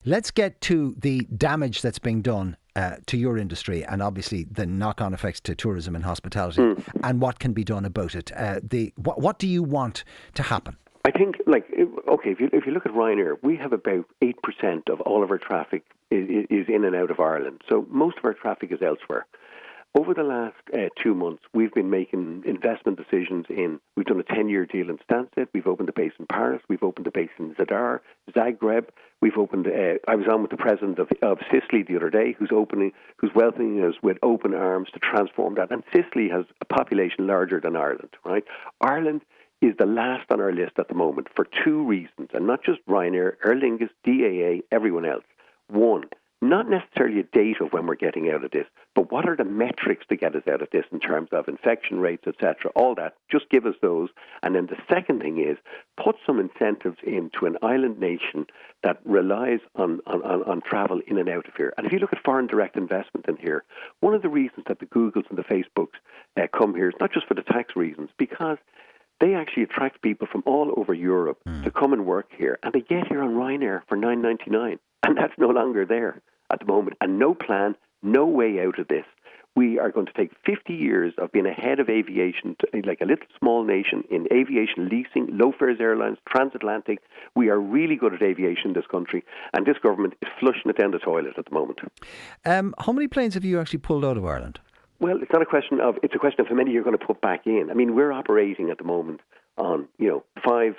Let's get to the damage that's being done to your industry, and obviously the knock-on effects to tourism and hospitality, and what can be done about it. What do you want to happen? I think, if you look at Ryanair, we have about 8% of all of our traffic is in and out of Ireland. So most of our traffic is elsewhere. Over the last 2 months, we've been making investment decisions we've done a 10-year deal in Stansted, we've opened a base in Paris, we've opened a base in Zagreb, we've opened, I was on with the president of Sicily the other day, who's welcoming us with open arms to transform that. And Sicily has a population larger than Ireland, right? Ireland is the last on our list at the moment for two reasons, and not just Ryanair, Aer Lingus, DAA, everyone else. One, not necessarily a date of when we're getting out of this, but what are the metrics to get us out of this in terms of infection rates, etc., all that. Just give us those. And then the second thing is put some incentives into an island nation that relies on travel in and out of here. And if you look at foreign direct investment in here, one of the reasons that the Googles and the Facebooks come here is not just for the tax reasons, because they actually attract people from all over Europe to come and work here, and they get here on Ryanair for $9.99, and that's no longer there at the moment, and no plan, no way out of this. We are going to take 50 years of being ahead of aviation, like a little small nation in aviation leasing, low fares airlines, transatlantic. We are really good at aviation in this country, and this government is flushing it down the toilet at the moment. How many planes have you actually pulled out of Ireland? Well, it's a question of how many you're going to put back in. I mean, we're operating at the moment on 5,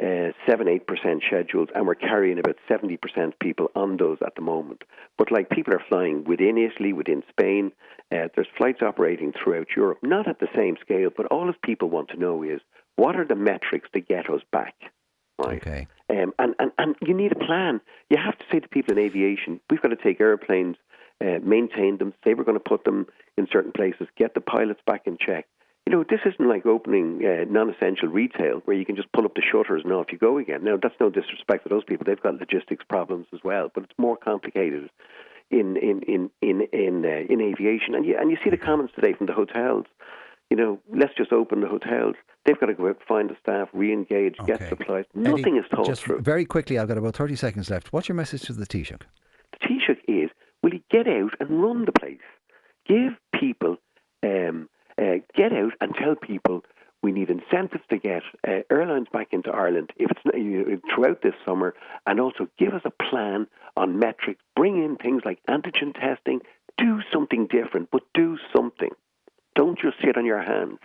7, 8% schedules, and we're carrying about 70% people on those at the moment. But people are flying within Italy, within Spain. There's flights operating throughout Europe, not at the same scale. But all of people want to know is, what are the metrics to get us back? Right. Okay. And you need a plan. You have to say to people in aviation, we've got to take airplanes, maintain them, say we're going to put them in certain places, get the pilots back in check. This isn't like opening non-essential retail where you can just pull up the shutters and off you go again. Now, that's no disrespect to those people. They've got logistics problems as well, but it's more complicated in aviation. And you see the comments today from the hotels. Let's just open the hotels. They've got to go out, find the staff, re-engage, get supplies. Nothing is thought through. Very quickly, I've got about 30 seconds left. What's your message to the Taoiseach? The Taoiseach is, will he get out and run the place? Give people, get out and tell people we need incentives to get airlines back into Ireland if it's throughout this summer, and also give us a plan on metrics. Bring in things like antigen testing. Do something different, but do something. Don't just sit on your hands.